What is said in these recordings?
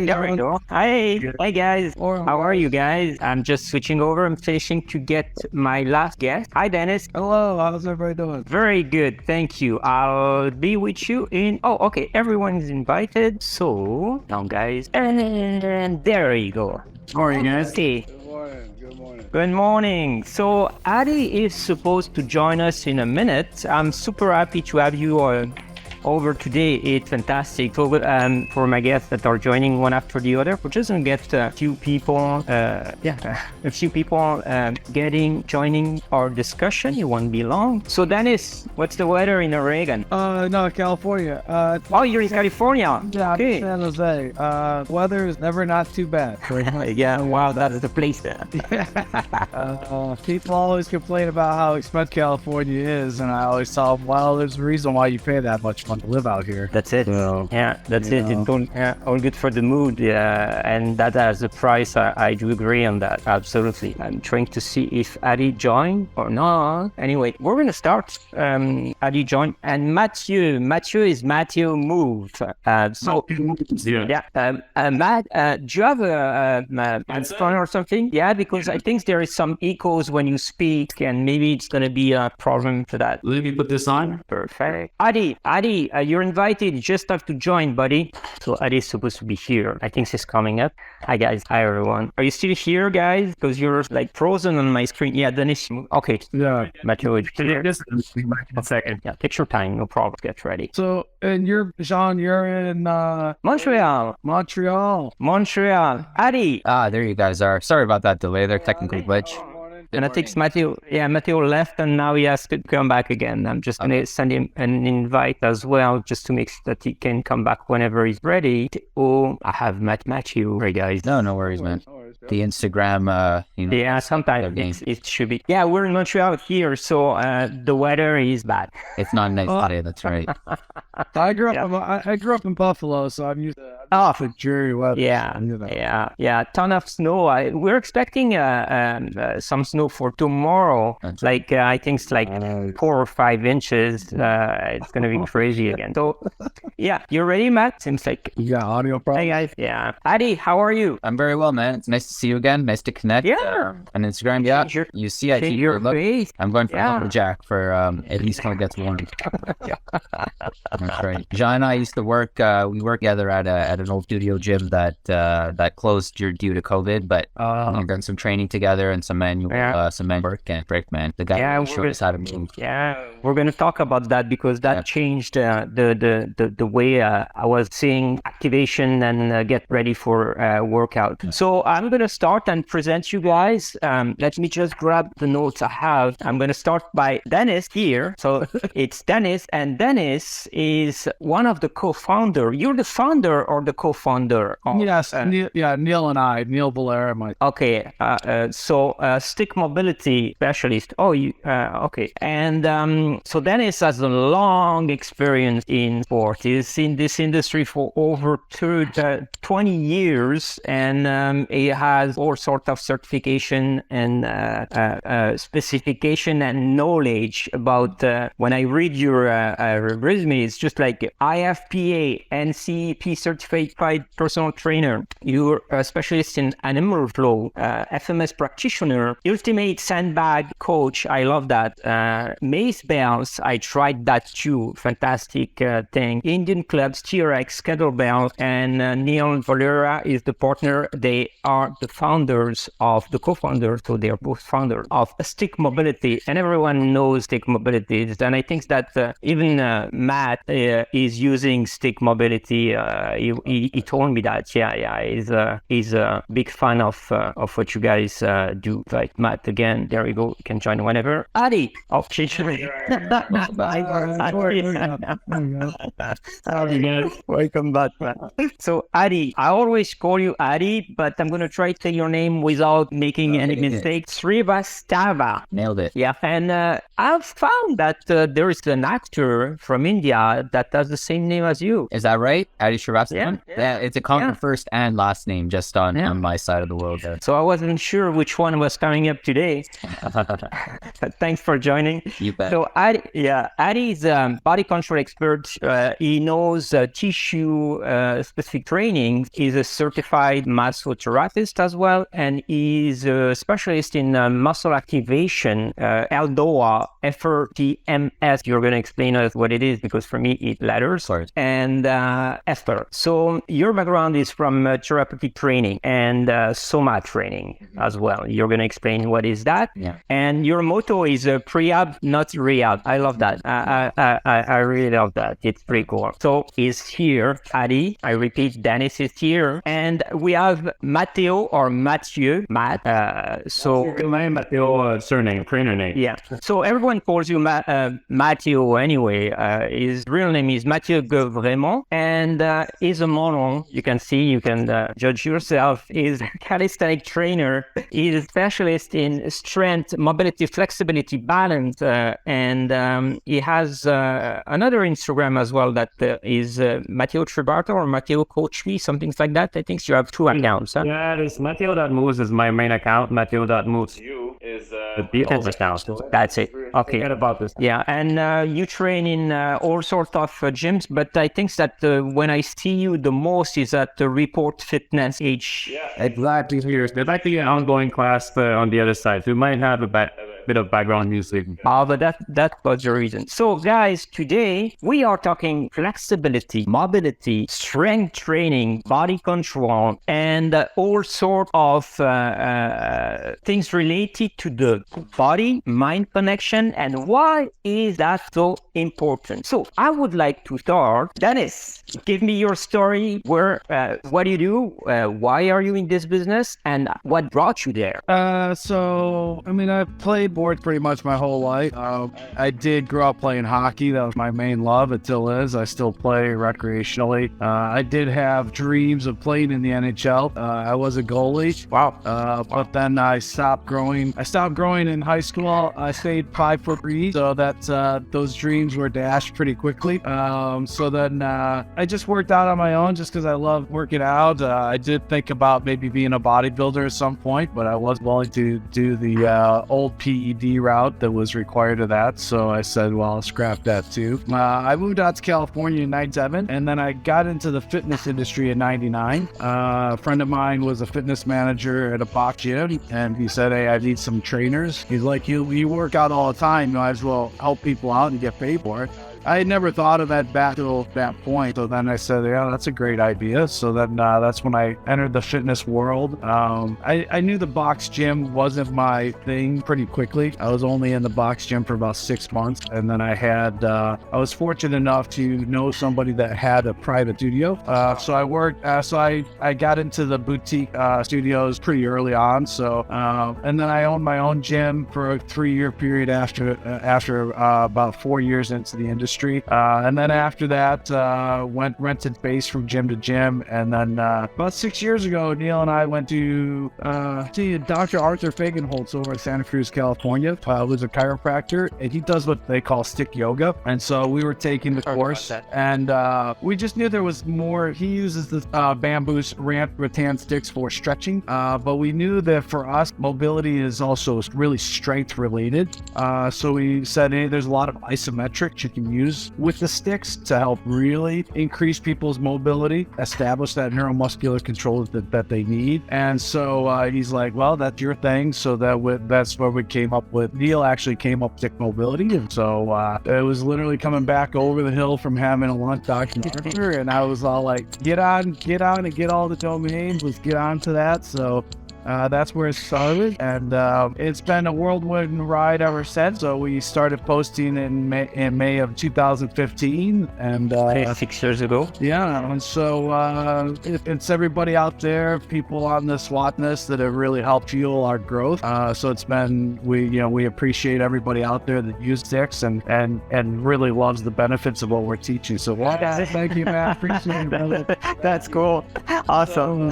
you There we doing? go. Hi guys. How are you guys? I'm just switching over. I'm finishing to get my last guest. Hi, Dennis. Hello, how's everybody doing? Very good, thank you. I'll be with you in. Oh, okay. Everyone is invited. So now, guys, and there you go. How are you guys? Okay. Good morning, good morning. Good morning. So Adi is supposed to join us in a minute. I'm super happy to have you over today. It's fantastic. So for my guests that are joining one after the other, we're just gonna get a few people, joining our discussion. It won't be long. So Dennis, what's the weather in Oregon? No, California. Oh, you're in California. Yeah, I'm Okay. in San Jose. Weather is never not too bad. Yeah. Wow, that's the place there. People always complain about how expensive California is, and I always tell them, well, there's a reason why you pay that much money to live out here. That's it. So, Yeah, that's it. know. It's all good for the mood. And that as a price, I do agree on that. Absolutely. I'm trying to see if Adi joined or not. Anyway, we're going to start. Adi joined. And Mathieu is Mathieu Move. Matt, do you have a headphone or something? Yeah, because I think there is some echoes when you speak, and maybe it's going to be a problem for that. Let me put this on. Perfect. Adi, you're invited. You just have to join, buddy. So Adi is supposed to be here. I think she's coming up. Hi, guys. Hi, everyone. Are you still here, guys? Because you're like frozen on my screen. Yeah, Dennis. Okay. yeah. Mathieu is here. Just a second. Yeah, take your time. No problem. Get ready. So, and Jean, you're in Montreal. Montreal. Adi. There you guys are. Sorry about that delay there, technical glitch. And I think Mathieu, Mathieu left and now he has to come back again. I'm just going to send him an invite as well, just to make sure that he can come back whenever he's ready. Oh, I have Mathieu. Sorry, guys. No worries, man. The Instagram, Yeah, sometimes it should be. Yeah, we're in Montreal here, so the weather is bad. it's not nice today, that's right. I grew up in Buffalo, so I'm used to the dreary weather. Yeah. Ton of snow. We're expecting some snow for tomorrow. Like I think it's like 4 or 5 inches. It's gonna be crazy again. So yeah, you ready, Matt? Seems like You got audio Hey problems? guys. Yeah. Adi, how are you? I'm very well, man. It's nice to see you again. Nice to connect. Yeah. On Instagram, yeah. Change your- You see, I Change keep your look. face. I'm going for Yeah. lumberjack for at least when it gets warm. That's right. Jean and I used to work. We worked together at an old studio gym that closed due to COVID. But we've done some training together and some manual work and break, man. The guy showed us how to move. Yeah, we're going to talk about that because that changed the way I was seeing activation and get ready for workout. So I'm going to start and present you guys. Let me just grab the notes I have. I'm going to start by Dennis here. So it's Dennis, and Dennis is one of the co-founder. You're the founder or the co-founder? Yes, Neil Valera, my Okay, so stick mobility specialist. Oh, you okay? And so Dennis has a long experience in sport. He's in this industry for over 20 years, and he has all sorts of certification and specification and knowledge about. When I read your resume, it's just like IFPA, NCEP certified personal trainer. You're a specialist in animal flow, FMS practitioner, ultimate sandbag coach. I love that. Mace bells, I tried that too. Fantastic thing. Indian clubs, TRX, kettlebell, and Neil Valera is the partner. They are the founders of the co-founders, so they are both founders of Stick Mobility, and everyone knows Stick Mobility. And I think that even Matt is using Stick Mobility. He told me that. He's a big fan of what you guys do. Like Matt, again, there you go. You can join whenever. Adi, welcome back, man. So Adi, I always call you Adi, but I'm gonna try to say your name without making any mistakes. Srivastava. Nailed it. Yeah, and I've found that there is an actor from India that has the same name as you. Is that right? Adi Srivastava? Yeah. It's a common first and last name just on my side of the world there. So I wasn't sure which one was coming up today. Thanks for joining. You bet. So Adi is a body control expert. He knows tissue specific training. He's a certified massotherapist as well, and he's a specialist in muscle activation, LDOA, FRTMS. You're going to explain us what it is, because for me it letters, and FR. So your background is from therapeutic training and soma training as well. You're going to explain what is that. Yeah. And your motto is pre-ab, not rehab. I love that. I really love that. It's pretty cool. So he's here, Adi. I repeat, Dennis is here. And we have Mathieu or Mathieu, Matt. My Mathieu surname, trainer name. Yeah. So everyone calls you Mathieu anyway. His real name is Mathieu Guevremont, and he's a model. You can see, you can judge yourself. He's a calisthenic trainer. He's a specialist in strength, mobility, flexibility, balance, and he has another Instagram as well that is Mathieu Tribata or Mathieu Coach Me, something like that. I think you have two accounts. Huh? Yeah, there's Mathieu.moves is my main account. Mathieu.moves is the old account. That's it. Okay. Forget about this. Yeah, and you train in all sorts of gyms, but I think that when I see you the most is at the Report Fitness H. Yeah, exactly. There's actually an ongoing class on the other side, so you might have a bit of background music. But that was the reason. So guys, today we are talking flexibility, mobility, strength training, body control, and all sorts of things related to the body-mind connection, and why is that so important? So I would like to start. Dennis, give me your story. What do you do? Why are you in this business? And what brought you there? So I played board pretty much my whole life. I did grow up playing hockey. That was my main love. It still is. I still play recreationally. I did have dreams of playing in the NHL. I was a goalie. Wow. But then I stopped growing. I stopped growing in high school. I stayed 5'3", so that's those dreams were dashed pretty quickly. So then I just worked out on my own just because I love working out. I did think about maybe being a bodybuilder at some point, but I was willing to do the old PED route that was required of that. So I said, well, I'll scrap that too. I moved out to California in 97, and then I got into the fitness industry in 99. A friend of mine was a fitness manager at a box gym, and he said, hey, I need some trainers. He's like, you work out all the time, you might as well help people out and get paid for it. I had never thought of that back to that point. So then I said, yeah, that's a great idea. So then that's when I entered the fitness world. I knew the box gym wasn't my thing pretty quickly. I was only in the box gym for about 6 months. And then I was fortunate enough to know somebody that had a private studio. So I worked, I got into the boutique studios pretty early on. So, and then I owned my own gym for a 3-year period after about 4 years into the industry. And then after that, rented space from gym to gym. And then about 6 years ago, Neil and I went to see Dr. Arthur Fagenholtz over in Santa Cruz, California, who's a chiropractor, and he does what they call stick yoga. And so we were taking the course, and we just knew there was more. He uses the bamboo rattan sticks for stretching, but we knew that for us, mobility is also really strength related. So we said, hey, there's a lot of isometrics you can use with the sticks to help really increase people's mobility, establish that neuromuscular control that they need. And so he's like, well, that's your thing. So that's where we came up with. Neil actually came up with stick mobility. And so it was literally coming back over the hill from having a lunch Dr. Arthur, and I was all like, get on and get all the domains. Let's get on to that. So that's where it started, and it's been a whirlwind ride ever since. So we started posting in May of 2015, and 6 years ago. Yeah, and so it's everybody out there, people on the SWATness that have really helped fuel our growth. So it's been we appreciate everybody out there that uses sticks and really loves the benefits of what we're teaching. So thank you, Matt. Appreciate it, brother. That's cool. Awesome.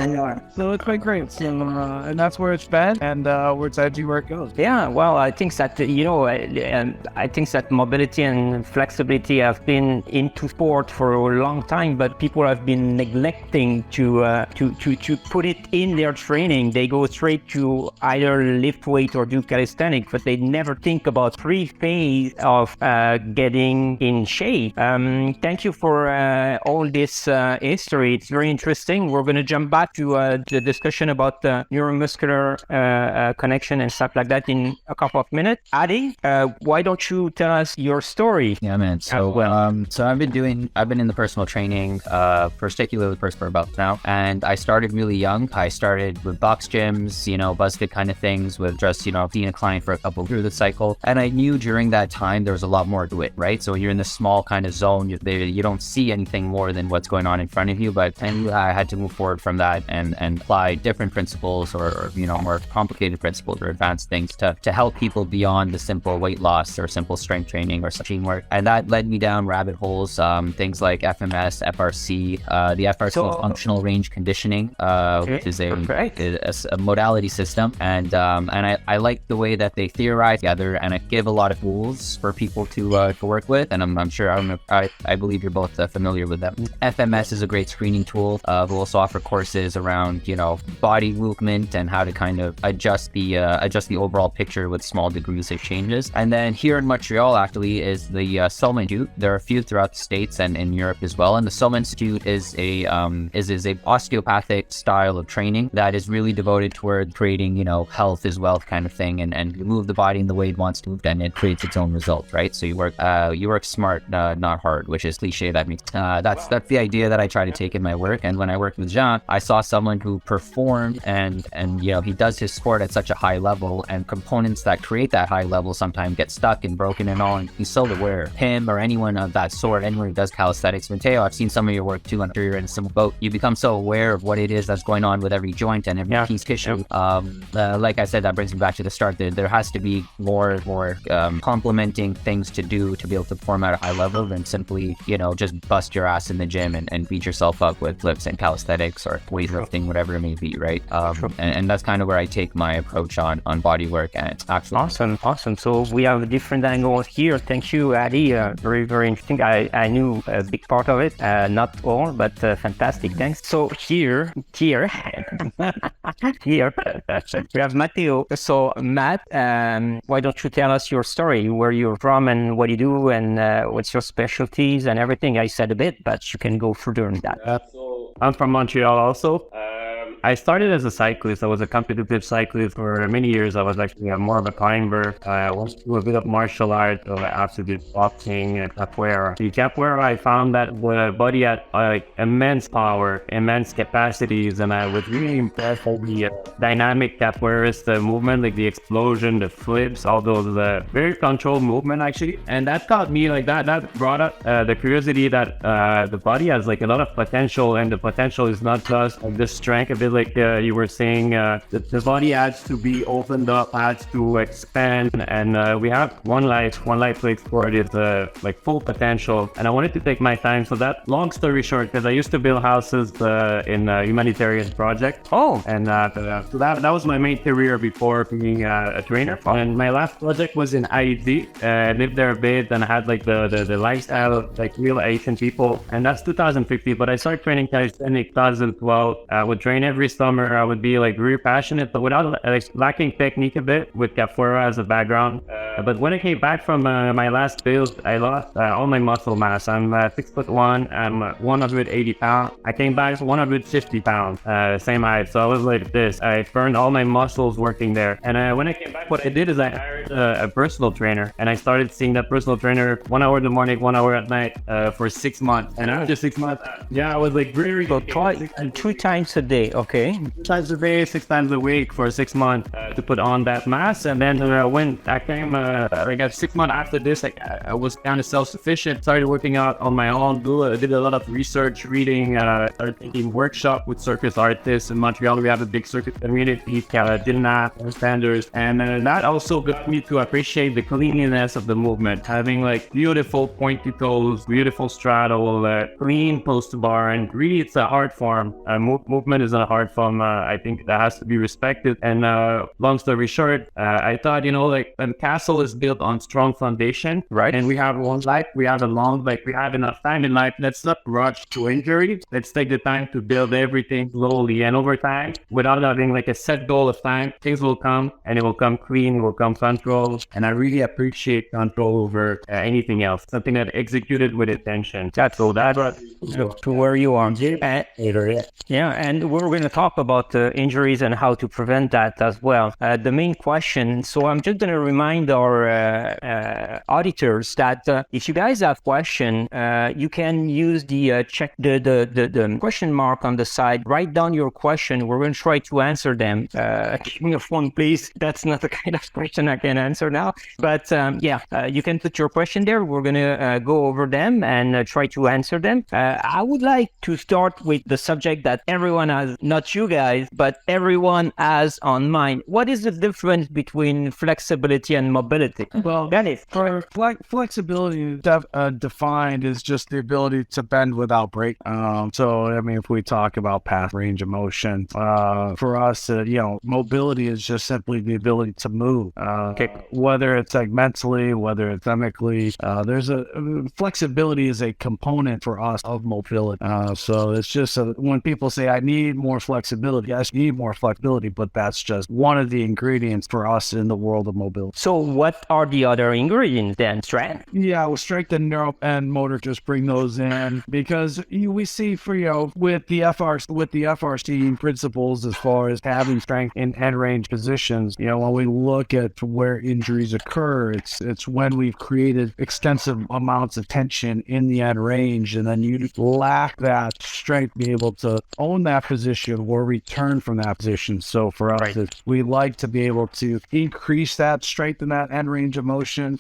So it's been great. So that's where it's been, and we're excited to see where it goes. Yeah, well, I think that, I think that mobility and flexibility have been into sport for a long time, but people have been neglecting to put it in their training. They go straight to either lift weight or do calisthenics, but they never think about pre-phase of getting in shape. Thank you for all this history. It's very interesting. We're going to jump back to the discussion about the neuromuscular connection and stuff like that in a couple of minutes. Adi, why don't you tell us your story? Yeah, man. So, so I've been in the personal training, particularly for about now, and I started really young. I started with box gyms, BuzzFit kind of things, with just, being a client for a couple through the cycle. And I knew during that time there was a lot more to it, right? So you're in this small kind of zone, you don't see anything more than what's going on in front of you, but I had to move forward from that and apply different principles or more complicated principles or advanced things to help people beyond the simple weight loss or simple strength training or machine work. And that led me down rabbit holes, things like FMS, FRC, the FRC functional range conditioning, which is a modality system. And I like the way that they theorize together, and I give a lot of tools for people to work with. And I'm sure, I believe you're both familiar with them. FMS is a great screening tool. We'll also offer courses around, body movement and how to kind of adjust the overall picture with small degrees of changes. And then here in Montreal, actually, is the Soma Institute. There are a few throughout the States and in Europe as well. And the Soma Institute is a osteopathic style of training that is really devoted toward creating, health is wealth kind of thing, and you move the body in the way it wants to move, and it creates its own results, right? So you work smart, not hard, which is cliche. That means that's the idea that I try to take in my work. And when I worked with Jean, I saw someone who performed and he does his sport at such a high level, and components that create that high level sometimes get stuck and broken and all. And he's so aware. Him or anyone of that sort, anyone who does calisthenics, Mathieu, I've seen some of your work too, and I'm sure you're in a similar boat. You become so aware of what it is that's going on with every joint and every piece of tissue. Like I said, that brings me back to the start. There has to be more complementing things to do to be able to perform at a high level than simply, just bust your ass in the gym and beat yourself up with flips and calisthenics or weightlifting, whatever it may be, right? And that's kind of where I take my approach on body work, and it's actually awesome. So we have a different angle here. Thank you, Adi. Very, very interesting. I knew a big part of it, not all, but fantastic. Thanks. So here, we have Mathieu. So Matt, why don't you tell us your story, where you're from and what you do, and what's your specialties and everything? I said a bit, but you can go further in that. So I'm from Montreal also. I started as a cyclist. I was a competitive cyclist for many years. I was actually more of a climber. I went to a bit of martial arts. So I also did boxing and capoeira. In capoeira, I found that the body had immense power, immense capacities, and I was really impressed with the dynamic capoeirist movement, like the explosion, the flips, all those very controlled movement actually. And that got me that brought up the curiosity that the body has a lot of potential, and the potential is not just the strength, a bit like you were saying, the body has to be opened up, has to expand, and we have one life to explore it, full potential. And I wanted to take my time. So that, long story short, because I used to build houses in a humanitarian project. And so that was my main career before being a trainer. And my last project was in Haiti. I lived there a bit, and I had the lifestyle of real Haitian people. And that's 2015. But I started training calisthenics 2012. I would train every summer. I would be really passionate, but without lacking technique a bit, with capoeira as a background. But when I came back from my last build, I lost all my muscle mass. I'm 6'1", I'm 180 pounds. I came back 150 pounds, same height. So I was like this. I burned all my muscles working there. And when I came back, what I did is I hired a personal trainer, and I started seeing that personal trainer 1 hour in the morning, 1 hour at night for 6 months. And after 6 months, I was very so twice and 2 times a day. Okay, 2 times a day, 6 times a week for 6 months to put on that mass. And then when I came like 6 months after this, like I was kind of self-sufficient, started working out on my own, did a lot of research, reading, started taking workshop with circus artists in Montreal. We have a big circus community, gymnasts, standards, and that also got me to appreciate the cleanliness of the movement, having like beautiful pointy toes, beautiful straddle, clean post bar, and really it's a hard form. Movement is a hard form. I think that has to be respected. And long story short, I thought, like a castle is built on strong foundation, right? And we have one life, we have we have enough time in life. Let's not rush to injury. Let's take the time to build everything slowly and over time, without having like a set goal of time. Things will come, and it will come clean, it will come control. And I really appreciate control over anything else. Something that executed with intention. That's to where you are. Yeah, and we're going to talk about injuries and how to prevent that as well. The main question, so I'm just going to remind our auditors that if you guys have questions, you can use the check the question mark on the side. Write down your question. We're going to try to answer them. Give me a phone, please. That's not the kind of question I can answer now. But you can put your question there. We're going to go over them and try to answer them. I would like to start with the subject that everyone has, not you guys, but everyone has on mind. What is the difference between flexibility and mobility? Well, Dennis. for flexibility defined is just the ability to bend without break. So, I mean, if we talk about path range of motion, for us, mobility is just simply the ability to move. Whether it's like mentally, whether it's chemically, flexibility is a component for us of mobility. So it's just when people say, I need more flexibility, yes, you need more flexibility, but that's just one of the ingredients for us in the world of mobility. So what are the other ingredients then, strength? Yeah, well, strength and neuro and motor, just bring those in, because we see with the FRC principles as far as having strength in end range positions, when we look at where injuries occur, it's when we've created extensive amounts of tension in the end range, and then you lack that strength to be able to own that position or return from that position. So for us, we like to be able to increase that strength in that end range of motion.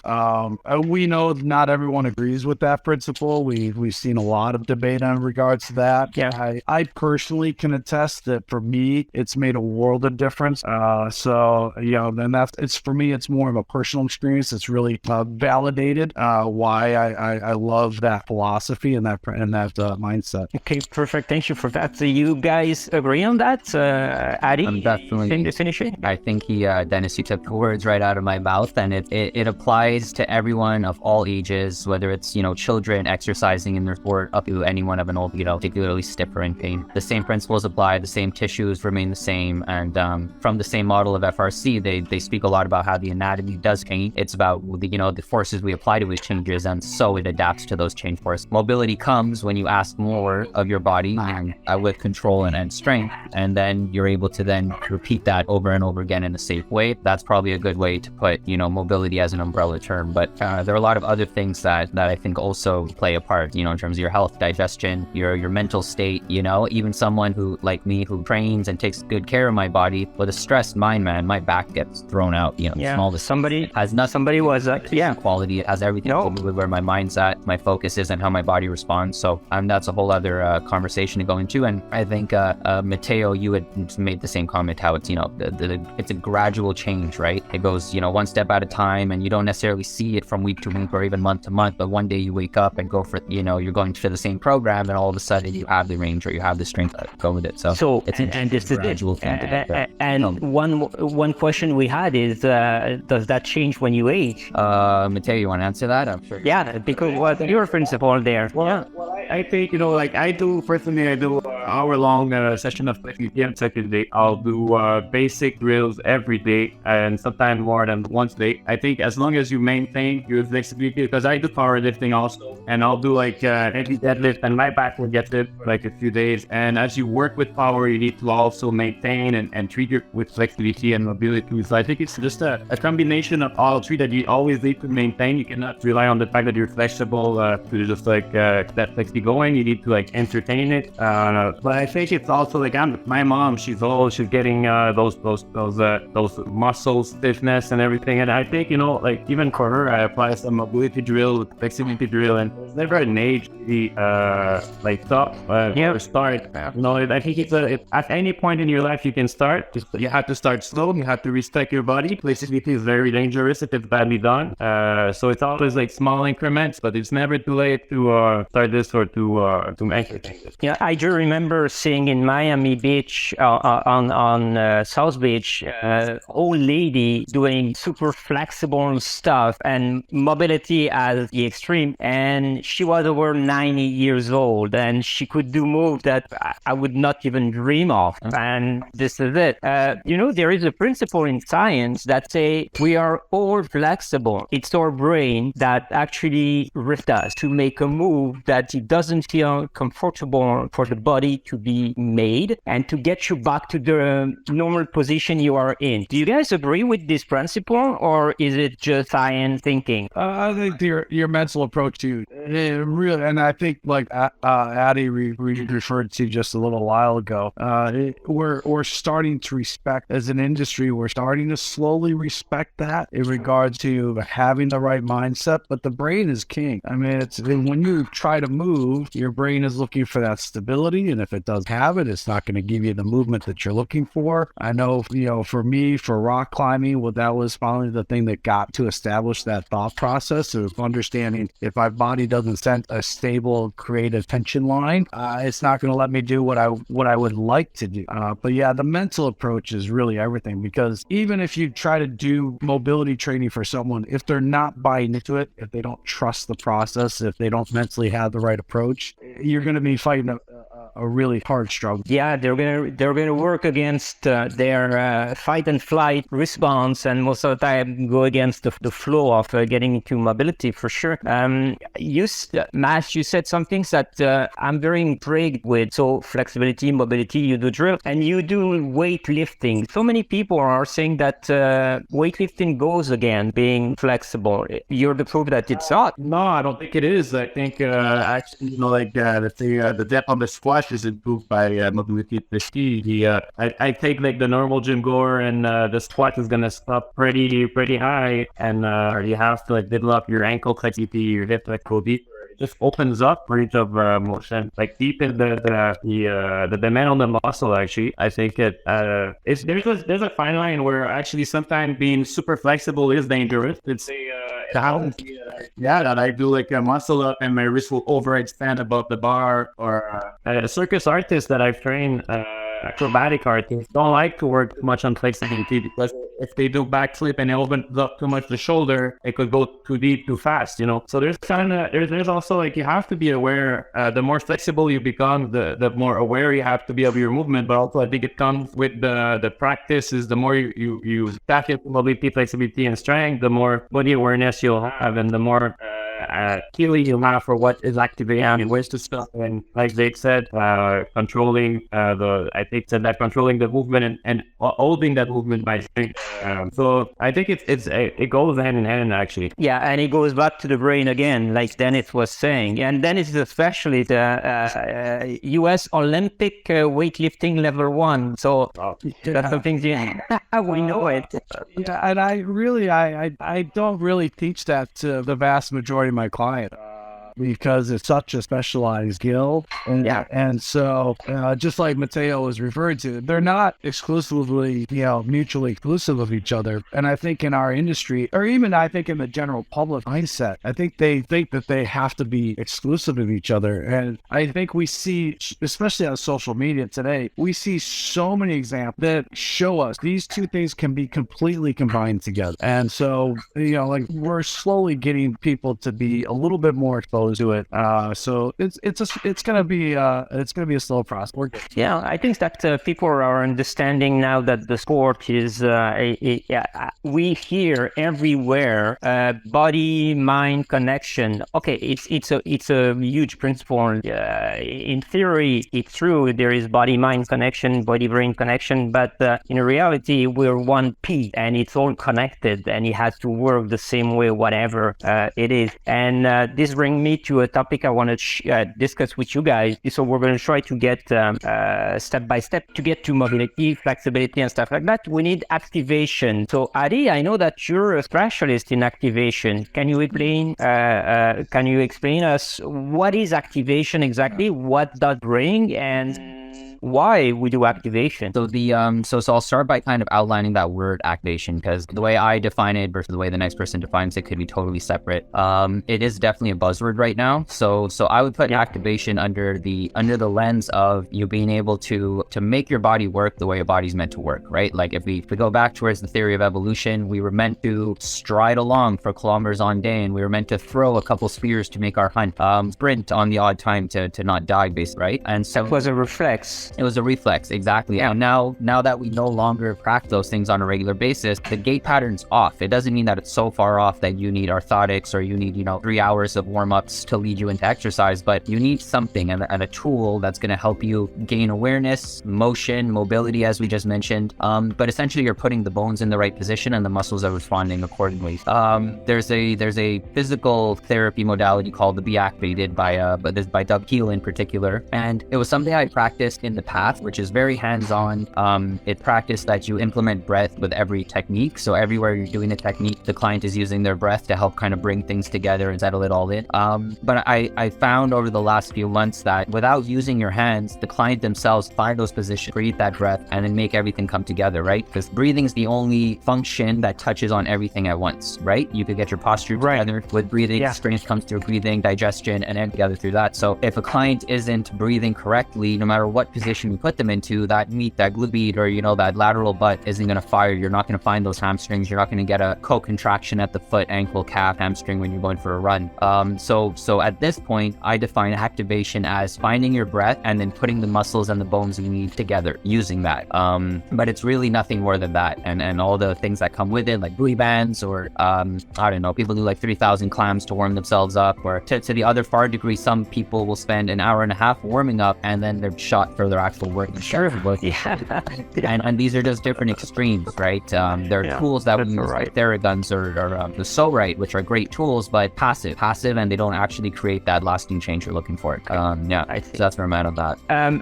We know not everyone agrees with that principle. We've seen a lot of debate in regards to that. Yeah, I personally can attest that for me, it's made a world of difference. Then for me, it's more of a personal experience. It's really validated why I love that philosophy and that mindset. Okay, perfect. Thank you for that. So you guys agree on that, Adi? I'm definitely finishing. I think Dennis, you took the words right out of my mouth, and it applies to everyone of all ages, whether it's children exercising in their sport up to anyone of an old, particularly stiff or in pain. The same principles apply. The same tissues remain the same, and from the same model of FRC, they speak a lot about how the anatomy does change. It's about the forces we apply to it changes, and so it adapts to those change forces. Mobility comes when you ask more of your body with control and strength, and then you're able to then repeat that over and over again in a safe way. That's probably a good way to put mobility as an umbrella term. But there are a lot of other things that I think also play a part, in terms of your health, digestion, your mental state. Even someone who, like me, who trains and takes good care of my body, with a stressed mind, man, my back gets thrown out. Somebody has nothing. Somebody was quality. It has everything to do with where my mind's at, my focus is, and how my body responds. So that's a whole other conversation to go into. And I think Mathieu, you had made the same comment, how it's it's a gradual change, right? It goes one step at a time, and you don't necessarily see it from week to week or even month to month. But one day you wake up and go for you're going to the same program, and all of a sudden you have the range or you have the strength to go with it. So it's this is gradual thing. And one question we had is, does that change when you age? Mathieu, you want to answer that? I'm sure. Yeah, because what's your principle there? Well, I think, I do hour-long session of flexibility every day. I'll do basic drills every day, and sometimes more than once a day. I think as long as you maintain your flexibility, because I do powerlifting also, and I'll do heavy deadlift, and my back will get it for a few days. And as you work with power, you need to also maintain and treat your with flexibility and mobility. So I think it's just a combination of all three that you always need to maintain. You cannot rely on the fact that you're flexible to just that flexibility keep going. You need to like entertain it. But I think it's also like my mom. She's old. She's getting those muscle stiffness and everything. And I think like even for her, I apply some mobility drill, flexibility drill, and there's never an age to like stop or start. I think it's at any point in your life you can start. You have to start slow. You have to respect your body. Flexibility is very dangerous if it's badly done. So it's always like small increments, but it's never too late to start this or to entertain this. Yeah, I do remember seeing in Miami Beach on South Beach, old lady doing super flexible stuff and mobility at the extreme, and she was over 90 years old, and she could do moves that I would not even dream of. And this is it. There is a principle in science that say we are all flexible. It's our brain that actually risks us to make a move that it doesn't feel comfortable for the body to be made and to get you back to the normal position you are in. Do you guys agree with this principle, or is it just science thinking? I think your mental approach to it really, and I think like Adi referred to just a little while ago, we're starting to respect, as an industry, we're starting to slowly respect that in regards to having the right mindset, but the brain is king. I mean, it's when you try to move, your brain is looking for that stability, and if it does have it, it's not going to give you the movement that you're looking for. I know, for me, for rock climbing, well, that was finally the thing that got to establish that thought process of understanding if my body doesn't send a stable creative tension line, it's not going to let me do what I would like to do. But yeah, the mental approach is really everything, because even if you try to do mobility training for someone, if they're not buying into it, if they don't trust the process, if they don't mentally have the right approach, you're going to be fighting a really hard struggle. Yeah, they're gonna work against their fight and flight response, and most of the time go against the flow of getting into mobility for sure. Mash, you said some things that I'm very intrigued with. So flexibility, mobility, you do drill, and you do weightlifting. So many people are saying that weightlifting goes against being flexible. You're the proof that it's not. No, I don't think it is. I think actually, the depth on the squat is improved by mobility fatigue. I take like the normal gym goer, and the squat is gonna stop pretty high, and you have to like develop your ankle flexibility, your hip like go deeper. It just opens up range of motion, like deep in the demand on the muscle. Actually, I think there's a fine line where actually sometimes being super flexible is dangerous. It's that I do like a muscle up and my wrist will overextend above the bar, or circus artists that I've trained, acrobatic artists, don't like to work too much on flexibility, because if they do backflip and it opens up too much the shoulder, it could go too deep too fast, So there's also like, you have to be aware. The more flexible you become, the more aware you have to be of your movement. But also I think it comes with the practice. Is the more you tap into mobility, flexibility, and strength, the more body awareness you'll have, and the more feeling you'll have for what is activating and where's to stop. And like they said, controlling controlling the movement and holding that movement by strength. So I think it goes hand in hand, actually. Yeah, and it goes back to the brain again, like Dennis was saying. And Dennis is especially the U.S. Olympic weightlifting level 1. So that's something we know it. Yeah, and I don't really teach that to the vast majority of my clients. Because it's such a specialized skill. And so just like Mathieu was referred to, they're not exclusively, mutually exclusive of each other. And I think in our industry, or even I think in the general public mindset, I think they think that they have to be exclusive of each other. And I think we see, especially on social media today, we see so many examples that show us these two things can be completely combined together. And so, we're slowly getting people to be a little bit more exposed to it. So it's gonna be a slow process. Yeah, I think that people are understanding now that the sport is we hear everywhere body-mind connection. Okay, it's a huge principle. In theory, it's true. There is body-mind connection, body-brain connection, but in reality, we're one piece, and it's all connected, and it has to work the same way, whatever it is. And this brings me me to a topic I want to discuss with you guys. So we're going to try to get step by step to get to mobility, flexibility, and stuff like that. We need activation. So Adi, I know that you're a specialist in activation. Can you explain? Can you explain us what is activation exactly? What does bring and why we do activation? So so I'll start by kind of outlining that word activation, because the way I define it versus the way the next person defines it could be totally separate. It is definitely a buzzword right now. So I would put activation under the lens of you being able to make your body work the way a body's meant to work, right? Like if we go back towards the theory of evolution, we were meant to stride along for kilometers on day, and we were meant to throw a couple spears to make our hunt, sprint on the odd time to not die, basically, right? And so it was a reflex. It was a reflex, exactly. And now that we no longer practice those things on a regular basis, the gait pattern's off. It doesn't mean that it's so far off that you need orthotics or you need 3 hours of warm-ups to lead you into exercise, but you need something and a tool that's going to help you gain awareness, motion, mobility, as we just mentioned. But essentially, you're putting the bones in the right position and the muscles are responding accordingly. There's a physical therapy modality called the Be Activated by Doug Keel in particular, and it was something I practiced in the past, which is very hands-on. It practiced that you implement breath with every technique. So everywhere you're doing a technique, the client is using their breath to help kind of bring things together and settle it all in. But I found over the last few months that without using your hands, the client themselves find those positions, breathe that breath, and then make everything come together, right? Because breathing is the only function that touches on everything at once, right? You could get your posture together with breathing, strength comes through breathing, digestion, and then together through that. So if a client isn't breathing correctly, no matter what position you put them into, that meat, that glute or that lateral butt isn't going to fire. You're not going to find those hamstrings. You're not going to get a co-contraction at the foot, ankle, calf, hamstring when you're going for a run. So at this point, I define activation as finding your breath and then putting the muscles and the bones you need together using that. But it's really nothing more than that, and all the things that come with it, like buoy bands, or I don't know, people do like 3,000 clams to warm themselves up, or to the other far degree, some people will spend an hour and a half warming up and then they're shot for their actual work. And these are just different extremes, right? There are tools that we use, like Theraguns or the So Right, which are great tools, but passive, and they don't actually create that lasting change you're looking for. So that's where I'm at on that.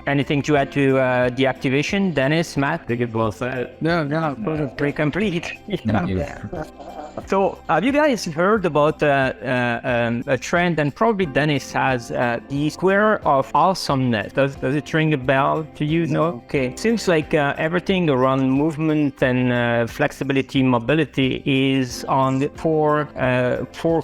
Anything to add to the activation, Dennis, Matt? I think it well said. No, Pretty complete. Yeah. So have you guys heard about a trend, and probably Dennis has, the square of awesomeness? Does it ring a bell to you? No? Okay. Seems like everything around movement and flexibility, mobility is on the four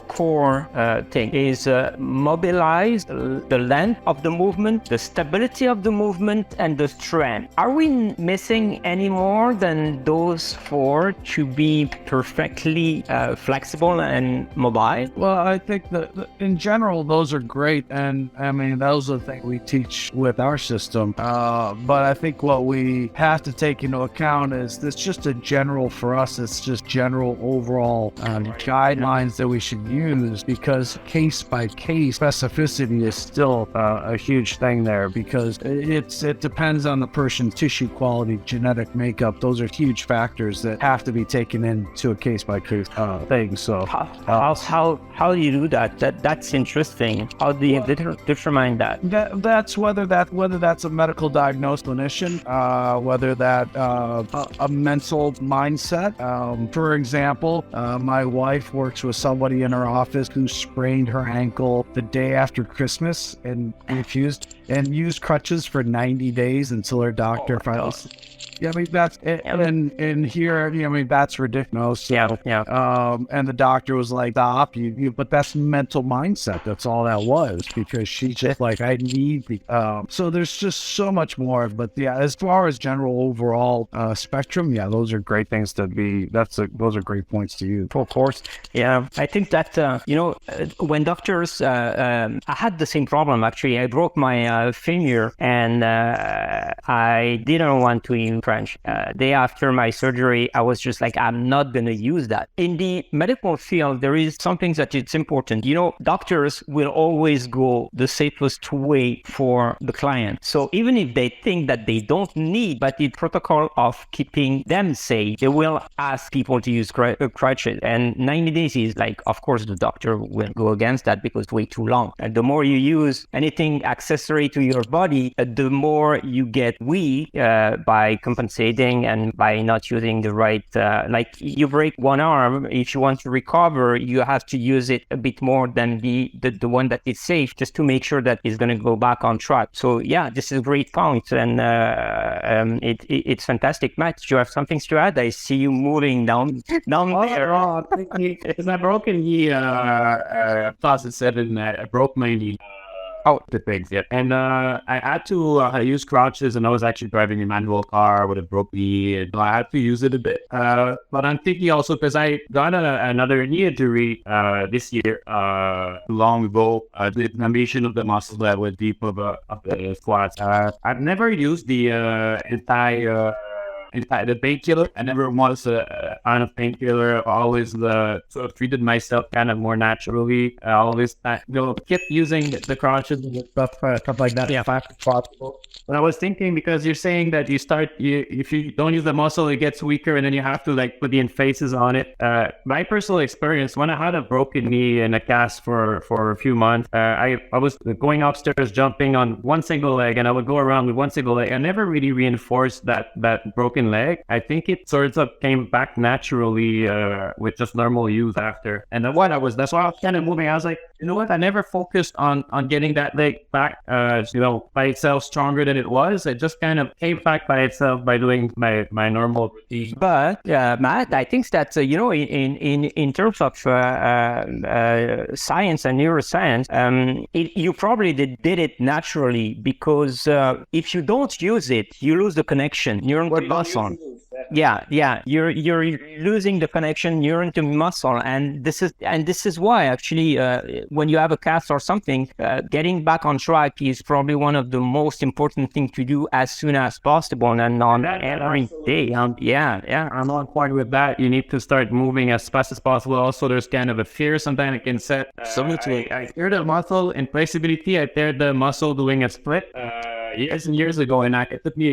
core thing. Is mobilize the length of the movement, the stability of the movement, and the strength. Are we missing any more than those four to be perfectly flexible and mobile? Well, I think that in general, those are great. And I mean, those are the things we teach with our system. But I think what we have to take into account is this just a general, for us, it's just general overall guidelines that we should use, because case by case specificity is still a huge thing there, because it depends on the person's tissue quality, genetic makeup. Those are huge factors that have to be taken into a case by case thing. So how do you do that? That's interesting. How do you determine that? That's whether that's a medical diagnosed clinician, whether that a mental mindset. For example, my wife works with somebody in her office who sprained her ankle the day after Christmas and used crutches for 90 days until her doctor finally. Yeah, I mean that's and here. I mean that's ridiculous. So, and the doctor was like, "Stop you!" But that's mental mindset. That's all that was, because she's just like, "I need the." So there's just so much more. But yeah, as far as general overall spectrum, those are great things to be. Those are great points to use. Of course, I think that when doctors, I had the same problem actually. I broke my femur, and I didn't want to crunch. Day after my surgery, I was just like, I'm not going to use that. In the medical field, there is something that it's important. Doctors will always go the safest way for the client. So even if they think that they don't need, but the protocol of keeping them safe, they will ask people to use crutches. And 90 days is like, of course, the doctor will go against that because it's way too long. And the more you use anything accessory to your body, the more you get weak by compensating and by not using the right, like you break one arm, if you want to recover, you have to use it a bit more than the one that is safe, just to make sure that it's going to go back on track. So yeah, this is a great point, and it's fantastic. Matt, do you have something to add? I see you moving down there. Because I broken knee 2007. I broke my knee. The things, yeah. And I had to use crutches, and I was actually driving a manual car with a broken knee, and I had to use it a bit. But I'm thinking also, because I got another knee injury this year, long ago, the inflammation of the muscle that was deep of the squats. I've never used the the painkiller. I never was a fan of painkiller. I always sort of treated myself kind of more naturally. I always kept using the crutches and stuff like that. Yeah, fast as possible. But I was thinking, because you're saying that if you don't use the muscle, it gets weaker, and then you have to like put the phases on it. My personal experience, when I had a broken knee and a cast for a few months, I was going upstairs, jumping on one single leg, and I would go around with one single leg. I never really reinforced that broken leg. I think it sort of came back naturally with just normal use after. And that's why I was kind of moving. I was like, you know what? I never focused on getting that leg back, by itself stronger than it was. It just kind of came back by itself by doing my normal routine. But Matt, I think that in terms of science and neuroscience, you probably did it naturally, because if you don't use it, you lose the connection neuron to muscle. Yeah, you're losing the connection neuron to muscle, and this is why actually when you have a cast or something, getting back on track is probably one of the most important things to do as soon as possible, and on every day. Yeah, I'm on point with that. You need to start moving as fast as possible. Also, there's kind of a fear sometimes it can set. I tear the muscle in flexibility. I tear the muscle doing a split. Years and years ago, and it took me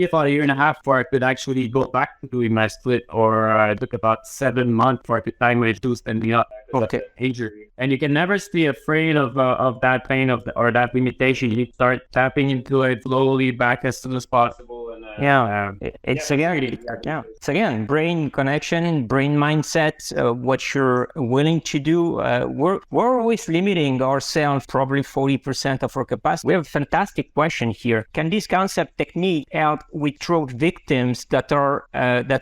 about a year and a half before I could actually go back to doing my split, or it took about 7 months for I could time my tooth and me up. Okay, injury. And you can never be afraid of that pain or that limitation. You need to start tapping into it slowly back as soon as possible. It's again brain connection, brain mindset, what you're willing to do. We're always limiting ourselves probably 40% of our capacity. We have a fantastic question here. Can this concept technique help with stroke victims that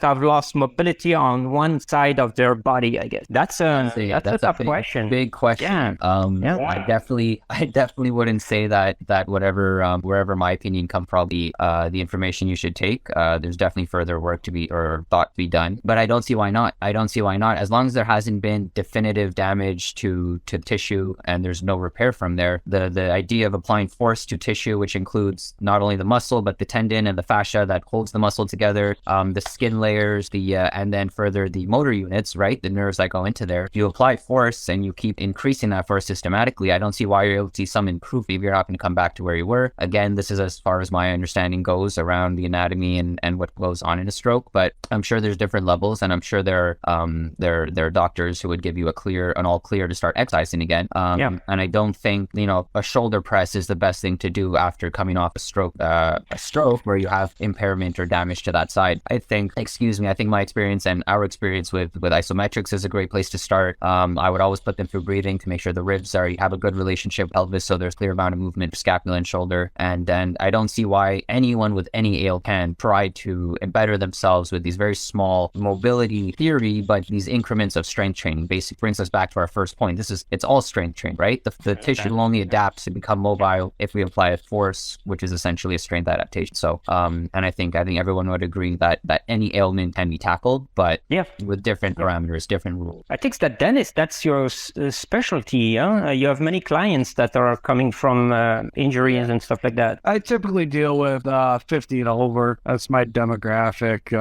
have lost mobility on one side of their body? I guess that's a tough question. Big question. I definitely wouldn't say that wherever my opinion comes from, the information you should take. There's definitely further work to be or thought to be done, but I don't see why not. As long as there hasn't been definitive damage to tissue and there's no repair from there. The idea of applying force to tissue, which includes not only the muscle but the tendon and the fascia that holds the muscle together, the skin layers, and then further the motor units, right? The nerves that go into there. If you apply force and you keep increasing that force systematically, I don't see why you're able to see some improvement if you're not going to come back to where you were. Again, this is as far as my understanding goes around the anatomy and what goes on in a stroke, but I'm sure there's different levels, and I'm sure there are doctors who would give you an all clear to start exercising again. And I don't think a shoulder press is the best thing to do after coming off a stroke where you have impairment or damage to that side. I think my experience and our experience with isometrics is a great place to start. I would always put them through breathing to make sure the ribs have a good relationship with pelvis, so there's clear amount of movement, scapula and shoulder. And then I don't see why anyone with any ail can try to better themselves with these very small mobility theory, but these increments of strength training. Basically brings us back to our first point. It's all strength training, right? The tissue will only adapt to become mobile if we apply a force, which is essentially a strength adaptation. So, and I think everyone would agree that any ailment can be tackled, but with different parameters, different rules. I think that Dennis, that's your specialty. You have many clients that are coming from injuries and stuff like that. I typically deal with 50 to over. That's my demographic.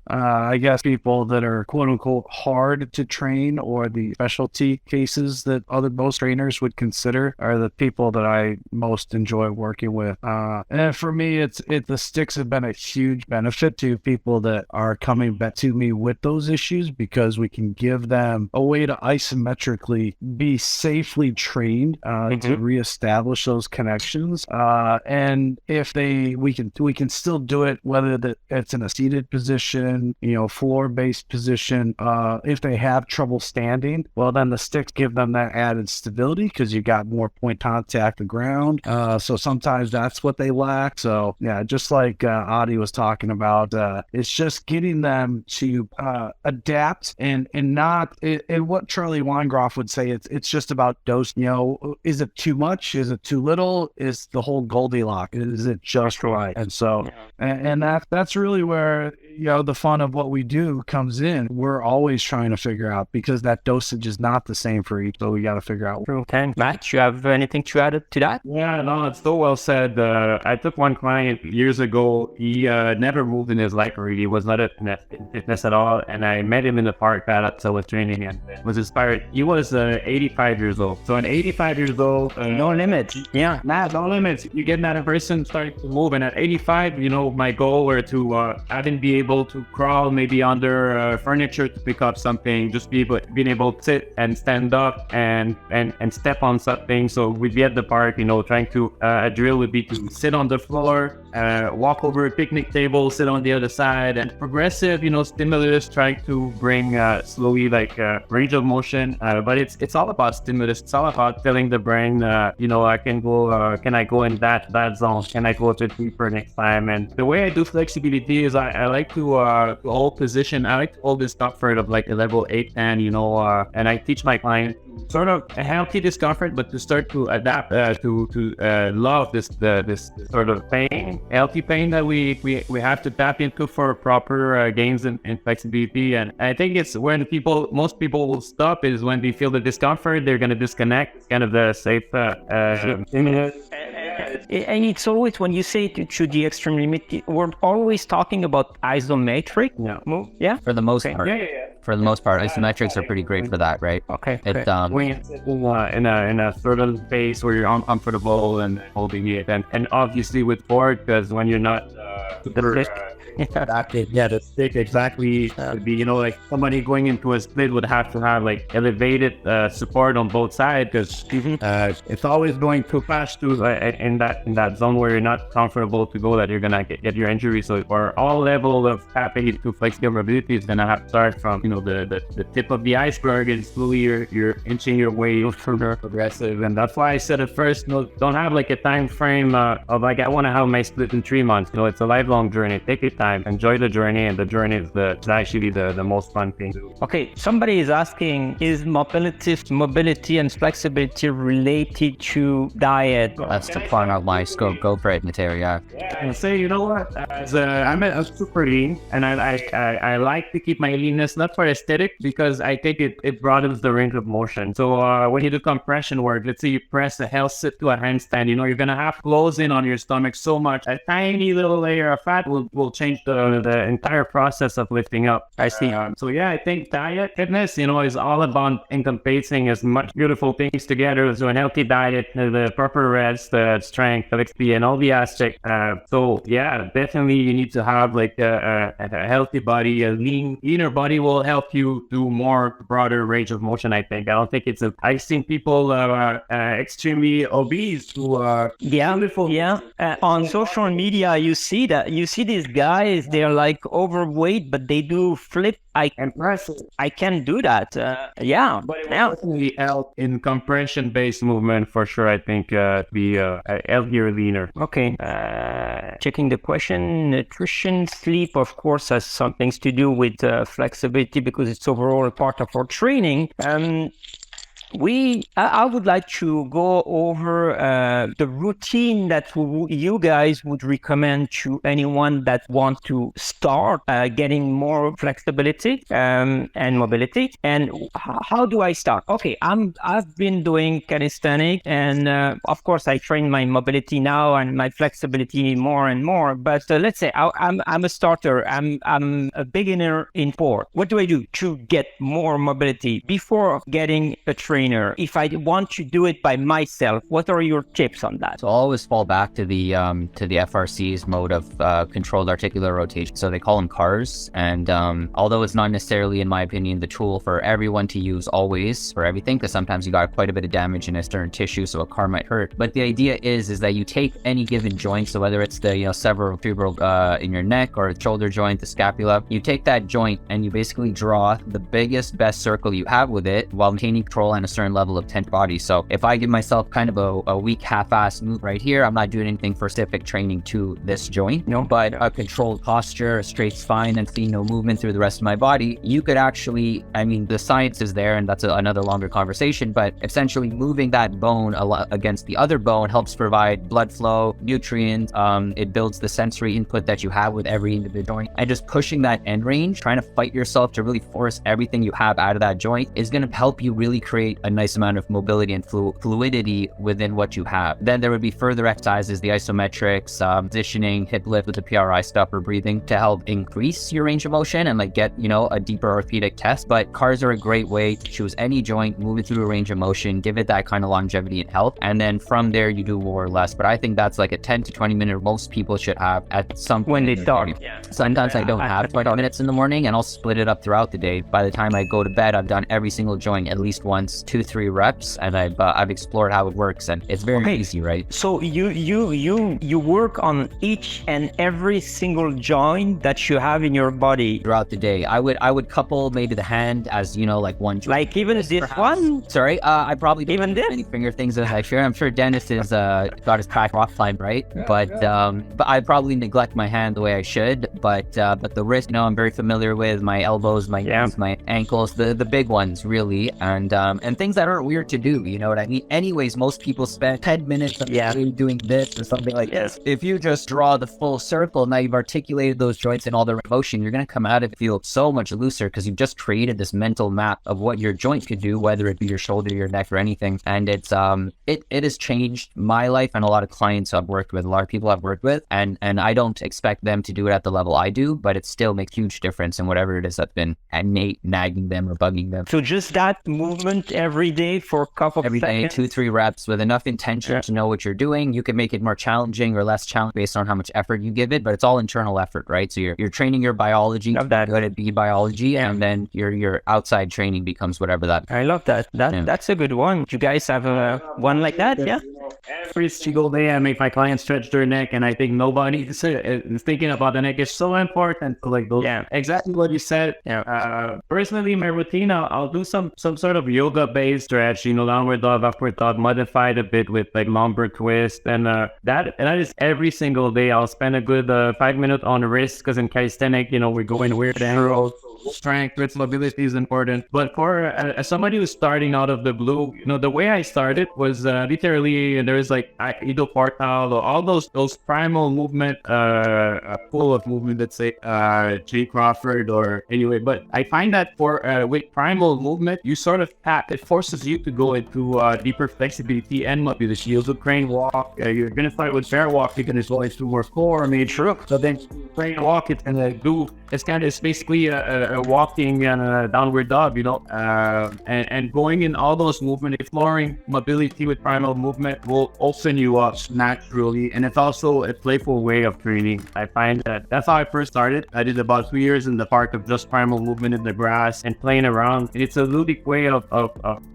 I guess people that are quote unquote hard to train, or the specialty cases that most trainers would consider, are the people that I most enjoy working with. And for me, the sticks have been a huge benefit to people that are coming back to me with those issues, because we can give them a way to isometrically be safely trained to reestablish those connections. And if we can still do it, whether it's in a seated position, floor-based position. If they have trouble standing, well, then the sticks give them that added stability, because you got more point contact to ground. So sometimes that's what they lack. So yeah, just like Adi was talking about, it's just getting them to adapt and not. And what Charlie Weingroff would say, it's just about dose. Is it too much? Is it too little? Is the whole Goldilocks? Is it just right? And so, and that's really where the fun of what we do comes in. We're always trying to figure out, because that dosage is not the same for each, so we got to figure out. Okay, Matt, you have anything to add to that? Yeah, no, it's so well said. I took one client years ago. He never moved in his life, really. He was not in fitness at all, and I met him in the park that I was training and was inspired. He was 85 years old. So at 85 years old, no limits. Yeah, no limits. You get that person starting to move, and at 85, my goal were to have him be able to crawl maybe under furniture to pick up something, just being able to sit and stand up and step on something. So we'd be at the park, trying to a drill would be to sit on the floor, walk over a picnic table, sit on the other side, and progressive, stimulus, trying to bring slowly range of motion. But it's all about stimulus. It's all about telling the brain, can I go in that zone? Can I go to deeper next time? And the way I do flexibility is I like to hold position. I like to hold discomfort of a level 8, 10, and I teach my client sort of a healthy discomfort, but to start to adapt to love this sort of pain, healthy pain that we have to tap into for proper gains in flexibility. And I think it's when most people will stop is when they feel the discomfort, they're going to disconnect. It's kind of the safe stimulus. And it's always, when you say to the extreme limit, we're always talking about isometric. Yeah. For the most part. Yeah. For the most part, isometrics are pretty great for that, right? Okay. When you sit in a certain space where you're uncomfortable and holding it, and obviously with forward, because when you're not the stick exactly would be, somebody going into a split would have to have elevated support on both sides, because it's always going too fast in that zone where you're not comfortable to go, that you're gonna get your injury. So for all level of tapping into flexible mobility is gonna have to start from the tip of the iceberg, and slowly you're inching your way further progressive. And that's why I said at first, don't have a time frame of I want to have my split in 3 months. It's a lifelong journey. Take your time, enjoy the journey, and the journey is actually the most fun thing. Okay, somebody is asking, is mobility and flexibility related to diet? That's the fun of my scope. Go for it, Mathieu. Yeah. And say, I'm super lean, and I like to keep my leanness not for aesthetic, because I think it broadens the range of motion. So when you do compression work, let's say you press a hell sit to a handstand, you're gonna have close in on your stomach so much, a tiny little layer of fat will change the entire process of lifting up. I see. I think diet, fitness, is all about encompassing as much beautiful things together. So a healthy diet, the proper rest, strength, flexibility, and all the aspects. Definitely you need to have a healthy body. A leaner body will help you do more broader range of motion, I think. I don't think I've seen people extremely obese who are beautiful. Yeah. On social media, you see these guys, they're overweight, but they do flip. I can do that. But it will definitely help in compression-based movement for sure. I think be healthier, leaner. Okay. Checking the question. Nutrition, sleep, of course, has some things to do with flexibility, because it's overall a part of our training. I would like to go over the routine that you guys would recommend to anyone that wants to start getting more flexibility and mobility. And how do I start? Okay, I've been doing calisthenics, and of course I train my mobility now and my flexibility more and more. But let's say I'm a starter. I'm a beginner in sport. What do I do to get more mobility before getting a trainer? If I want to do it by myself, what are your tips on that? So I'll always fall back to the FRC's mode of controlled articular rotation. So they call them CARs. And although it's not necessarily, in my opinion, the tool for everyone to use always for everything, because sometimes you got quite a bit of damage in a certain tissue, so a CAR might hurt. But the idea is that you take any given joint, so whether it's the cerebrovertebral in your neck or the shoulder joint, the scapula, you take that joint and you basically draw the biggest, best circle you have with it while maintaining control and a certain level of tension body. So if I give myself kind of a weak half-ass move right here, I'm not doing anything for specific training to this joint, but a controlled posture, a straight spine, and seeing no movement through the rest of my body, you could actually, I mean, the science is there, and that's another longer conversation, but essentially moving that bone against the other bone helps provide blood flow, nutrients, it builds the sensory input that you have with every individual joint, and just pushing that end range, trying to fight yourself to really force everything you have out of that joint is going to help you really create a nice amount of mobility and fluidity within what you have. Then there would be further exercises, the isometrics, positioning, hip lift with the PRI stuff or breathing to help increase your range of motion and like get, a deeper orthopedic test. But CARs are a great way to choose any joint, move it through a range of motion, give it that kind of longevity and health. And then from there you do more or less. But I think that's like a 10 to 20 minute most people should have at some point when they start. Sometimes I don't have 20 minutes in the morning, and I'll split it up throughout the day. By the time I go to bed, I've done every single joint at least once, 2-3 reps, and I've explored how it works, and it's very easy, right? So you work on each and every single joint that you have in your body throughout the day. I would couple maybe the hand as like one joint. Like even this perhaps. One? Sorry, I probably don't even do many finger things as I should. I'm sure Dennis is got his crack offline, right? But I probably neglect my hand the way I should. But the wrist, I'm very familiar with my elbows, my knees, my ankles, the big ones really, and things that aren't weird to do. You know what I mean? Anyways, most people spend 10 minutes doing this or something like this. If you just draw the full circle, now you've articulated those joints in all their motion, you're going to come out of it feel so much looser because you've just created this mental map of what your joint could do, whether it be your shoulder, your neck, or anything. And it's it has changed my life and a lot of clients I've worked with, a lot of people I've worked with, and I don't expect them to do it at the level I do, but it still makes huge difference in whatever it is that's been nagging them or bugging them. So just that movement every day for a couple of seconds? Every day, 2-3 reps with enough intention to know what you're doing. You can make it more challenging or less challenging based on how much effort you give it, but it's all internal effort, right? So you're training your biology to let it be biology, and then your outside training becomes whatever that. I love that. That's a good one. You guys have one like that? Yeah. Every single day I make my clients stretch their neck, and I think nobody is thinking about the neck. It's so important to like those. Yeah, exactly what you said. Personally, my routine, I'll do some sort of yoga based stretch, downward dog, upward dog, modified a bit with like lumbar twist, and that is every single day. I'll spend a good 5 minutes on wrist, because in calisthenics, we're going weird angles. Strength, with mobility is important. But for as somebody who's starting out of the blue, the way I started was literally there's like isoportal or all those primal movement, full of movement. Let's say Jay Crawford or anyway. But I find that for with primal movement, you sort of it forces you to go into deeper flexibility and mobility. You'll do crane walk. You're gonna start with bear walk. You're gonna go into more core, maybe. So then crane walk, it's basically a walking and a downward dog, and going in all those movements, exploring mobility with primal movement will open you up naturally. And it's also a playful way of training. I find that's how I first started. I did about 2 years in the park of just primal movement in the grass and playing around. It's a ludic way of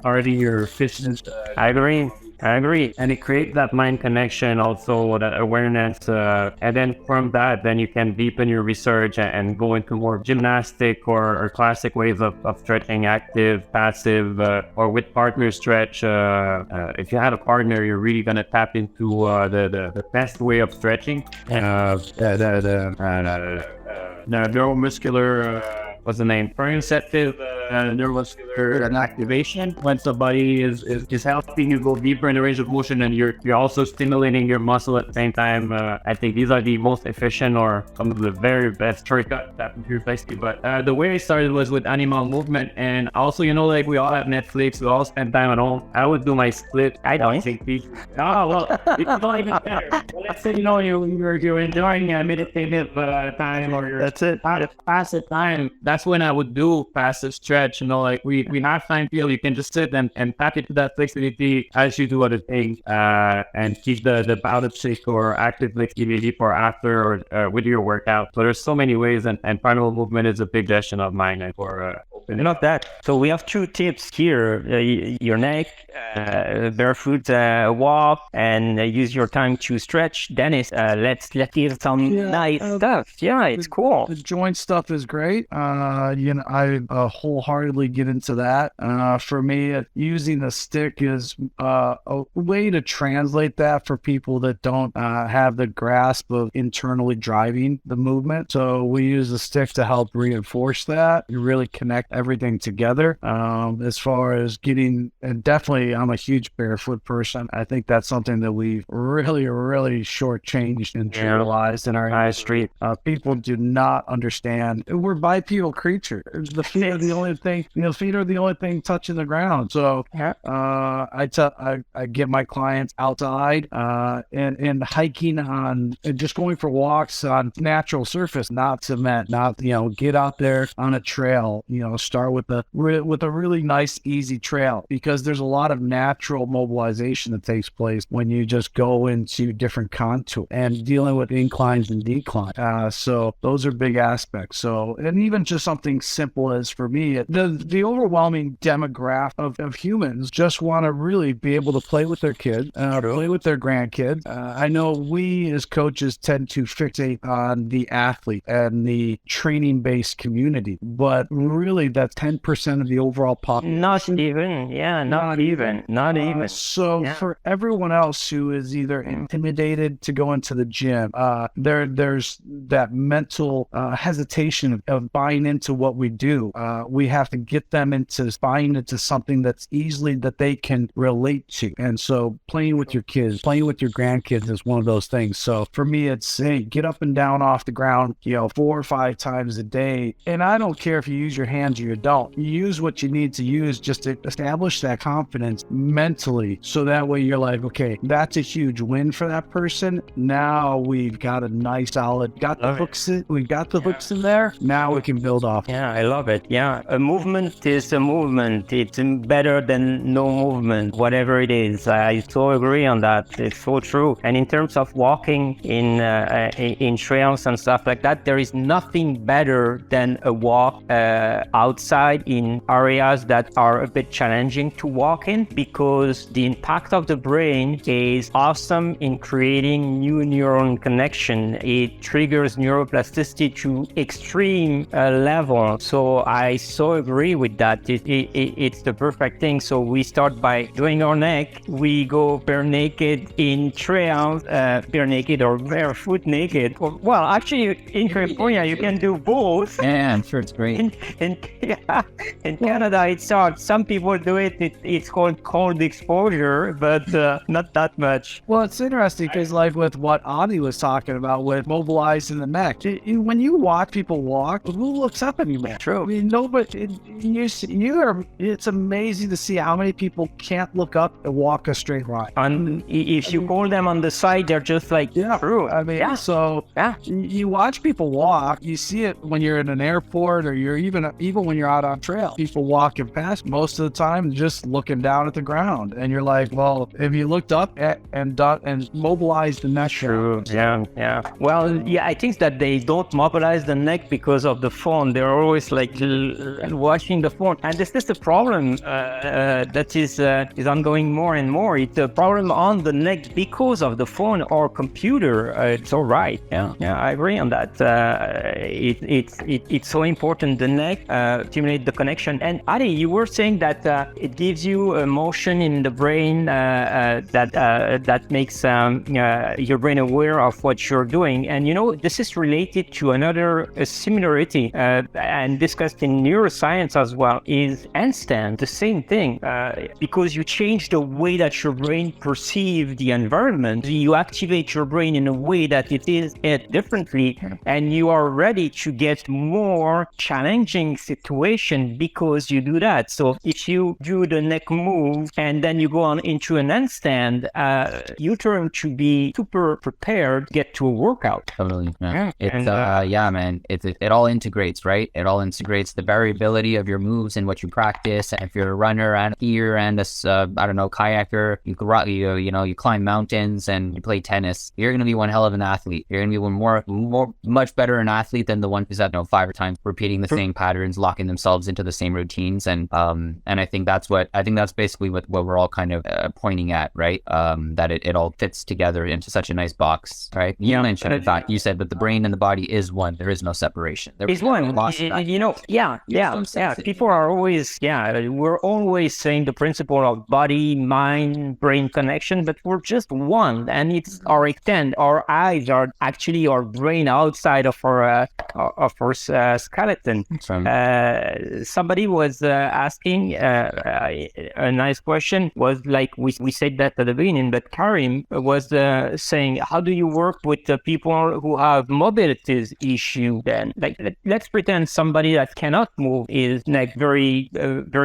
starting your fitness. I agree. And it creates that mind connection, also that awareness. And then from that, then you can deepen your research and go into more gymnastic or classic ways of stretching, active, passive, or with partner stretch. If you have a partner, you're really going to tap into the best way of stretching. The neuromuscular, what's the name? Proprioceptive neuromuscular activation. When somebody is helping you go deeper in the range of motion, and you're also stimulating your muscle at the same time. I think these are the most efficient or some of the very best shortcuts that can replace you. But the way I started was with animal movement, and also, like we all have Netflix, we all spend time at home. I would do my split. I don't. Oh, well, it's not even better. Well, let's say, you're enjoying a meditative time, or you're passive time. That's when I would do passive stretch. Like we have time feel, you can just sit and tap into that flexibility as you do other things, and keep the balance shift or active flexibility for after or with your workout. So there's so many ways, and primal movement is a big session of mine for Not that. So we have 2 tips here: your neck, barefoot walk, and use your time to stretch. Dennis, let's hear some nice stuff. Yeah, it's cool. The joint stuff is great. I wholeheartedly get into that. For me, using the stick is a way to translate that for people that don't have the grasp of internally driving the movement. So we use the stick to help reinforce that. You really connect everything together. As far as getting, and definitely I'm a huge barefoot person. I think that's something that we've really shortchanged and generalized in our high street. People do not understand. We're bipedal creatures. The feet are the only thing. Feet are the only thing touching the ground. So I get my clients outside and hiking on, and just going for walks on natural surface, not cement. Not get out there on a trail. Start with a really nice, easy trail, because there's a lot of natural mobilization that takes place when you just go into different contours and dealing with inclines and declines. So those are big aspects. So, and even just something simple as, for me, the overwhelming demographic of humans just want to really be able to play with their kids, play with their grandkids. I know we as coaches tend to fixate on the athlete and the training-based community, but really that's 10% of the overall population. Not even. For everyone else who is either intimidated to go into the gym, there's that mental hesitation of buying into what we do. We have to get them into buying into something that's easily that they can relate to. And so playing with your kids, playing with your grandkids is one of those things. So for me, it's, hey, get up and down off the ground, 4 or 5 times a day. And I don't care if you use your hands or you don't. You use what you need to use just to establish that confidence mentally. So that way you're like, okay, that's a huge win for that person. Now we've got a nice solid, we got the hooks in there. Now we can build off. Yeah, I love it. Yeah, a movement is a movement. It's better than no movement, whatever it is. I so agree on that. It's so true. And in terms of walking in trails and stuff like that, there is nothing better than a walk outside in areas that are a bit challenging to walk in, because the impact of the brain is awesome in creating new neuron connection. It triggers neuroplasticity to extreme level. So I so agree with that. It's the perfect thing. So we start by doing our neck. We go bare naked in trails, bare naked or barefoot naked. Well, actually, in California, you can do both. Yeah, I'm sure it's great. In Canada, it's hard. Some people do it. It's called cold exposure, but not that much. Well, it's interesting because, like with what Adi was talking about with mobilizing the neck, when you watch people walk, who looks up anymore? True. I mean, nobody. It's amazing to see how many people can't look up and walk a straight line. And if you call them on the side, they're just like, true. I mean, so you watch people walk. You see it when you're in an airport, or you're even when you're out on trail. People walking past most of the time, just looking down at the ground, and you're like, well, if you looked up and mobilized the neck. True. Yeah. Well, I think that they don't mobilize the neck because of the phone. They're always like watching the phone, and this is the problem that is ongoing more and more. It's a problem on the neck because of the phone or computer. It's all right. Yeah, I agree on that. It's so important, the neck. stimulate the connection. And Adi, you were saying that it gives you a motion in the brain that makes your brain aware of what you're doing. And this is related to another similarity and discussed in neuroscience as well, is handstand. The same thing, because you change the way that your brain perceives the environment. You activate your brain in a way that it is differently, and you are ready to get more challenging situation because you do that. So if you do the neck move and then you go on into an handstand, you turn to be super prepared to get to a workout. Totally. Yeah. It's man. It all integrates, right? It all integrates the variability of your moves and what you practice. And if you're a runner and skier and a kayaker, you climb mountains and you play tennis, you're gonna be one hell of an athlete. You're gonna be much better an athlete than the one who's at 5 times repeating the same patterns, locking themselves into the same routines. And I think that's basically what we're all kind of pointing at, right? That it all fits together into such a nice box, right? You mentioned, in fact, you said that the brain and the body is one. There is no separation. There is one. People are always, we're always saying the principle of body, mind, brain connection, but we're just one, and it's our extent. Our eyes are actually our brain outside of our skeleton. Somebody was asking a nice question, was like we said that at the beginning, but Karim was saying, how do you work with the people who have mobility issue? Then, let's pretend somebody that cannot move his neck very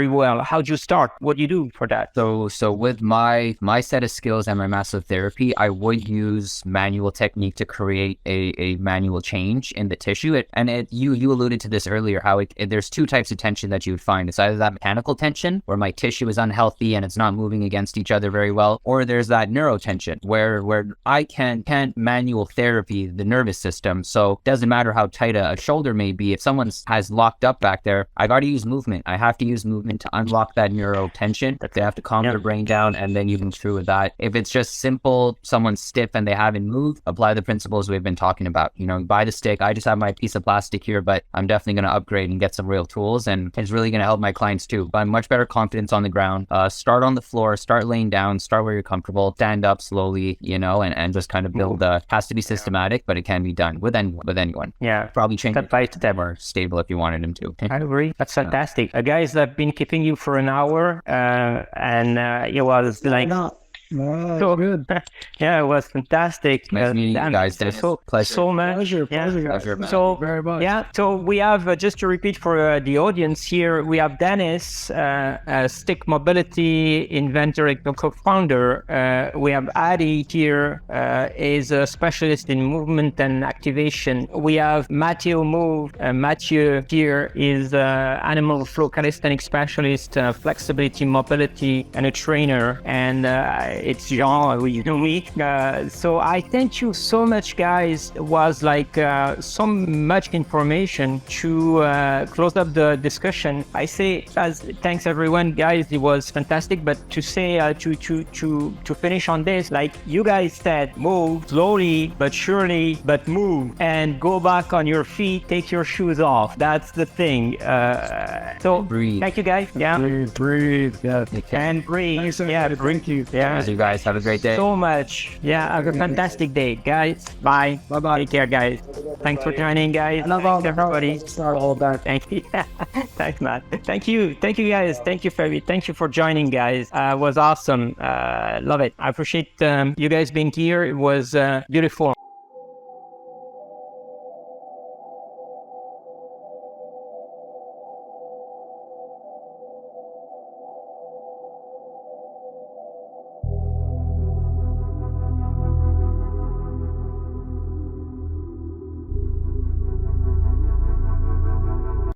well. How do you start? What do you do for that? So with my set of skills and my massotherapy, I would use manual technique to create a manual change in the tissue. You alluded to this earlier, how there's two types of tension that you would find. It's either that mechanical tension where my tissue is unhealthy and it's not moving against each other very well, or there's that neurotension where I can't manual therapy the nervous system. So it doesn't matter how tight a shoulder may be. If someone has locked up back there, I got to use movement. I have to use movement to unlock that neurotension. They have to calm their brain down, and then you move through with that. If it's just simple, someone's stiff and they haven't moved, apply the principles we've been talking about. Buy the stick. I just have my piece of plastic here, but I'm definitely going to upgrade and get some real tools, and it's really going to help my clients too. But much better confidence on the ground. Start on the floor, start laying down, start where you're comfortable, stand up slowly, and just kind of build. Has to be systematic, but it can be done with anyone. Yeah, probably change it by step or stable if you wanted him to. I agree. That's fantastic. Guys, I've been keeping you for an hour, and it was like. So good. Yeah, it was fantastic. Nice meeting you guys. Pleasure. So much. Pleasure, pleasure. So very much. Yeah. So we have just to repeat for the audience here. We have Dennis, Stick Mobility inventor and co-founder. We have Adi here, is a specialist in movement and activation. We have Mathieu Mathieu here is animal flow calisthenics specialist, flexibility, mobility, and a trainer. And it's Jean, me. So I thank you so much, guys. It was like so much information to close up the discussion. I say thanks everyone, guys. It was fantastic. But to say to finish on this, like you guys said, move slowly but surely, but move and go back on your feet. Take your shoes off. That's the thing. So breathe. Thank you, guys. Yeah. Breathe. Yeah. And breathe. Thanks, yeah. Thank you. Yeah. You guys have a great day. So much. Yeah. Have a fantastic day, guys. Bye. Bye. Take care, guys. Thanks for joining, guys. Thanks, everybody. It's not all about. Thank you. Thanks, Matt. Thank you, guys. Thank you, Ferry. Thank you for joining, guys. It was awesome. Love it. I appreciate you guys being here. It was beautiful.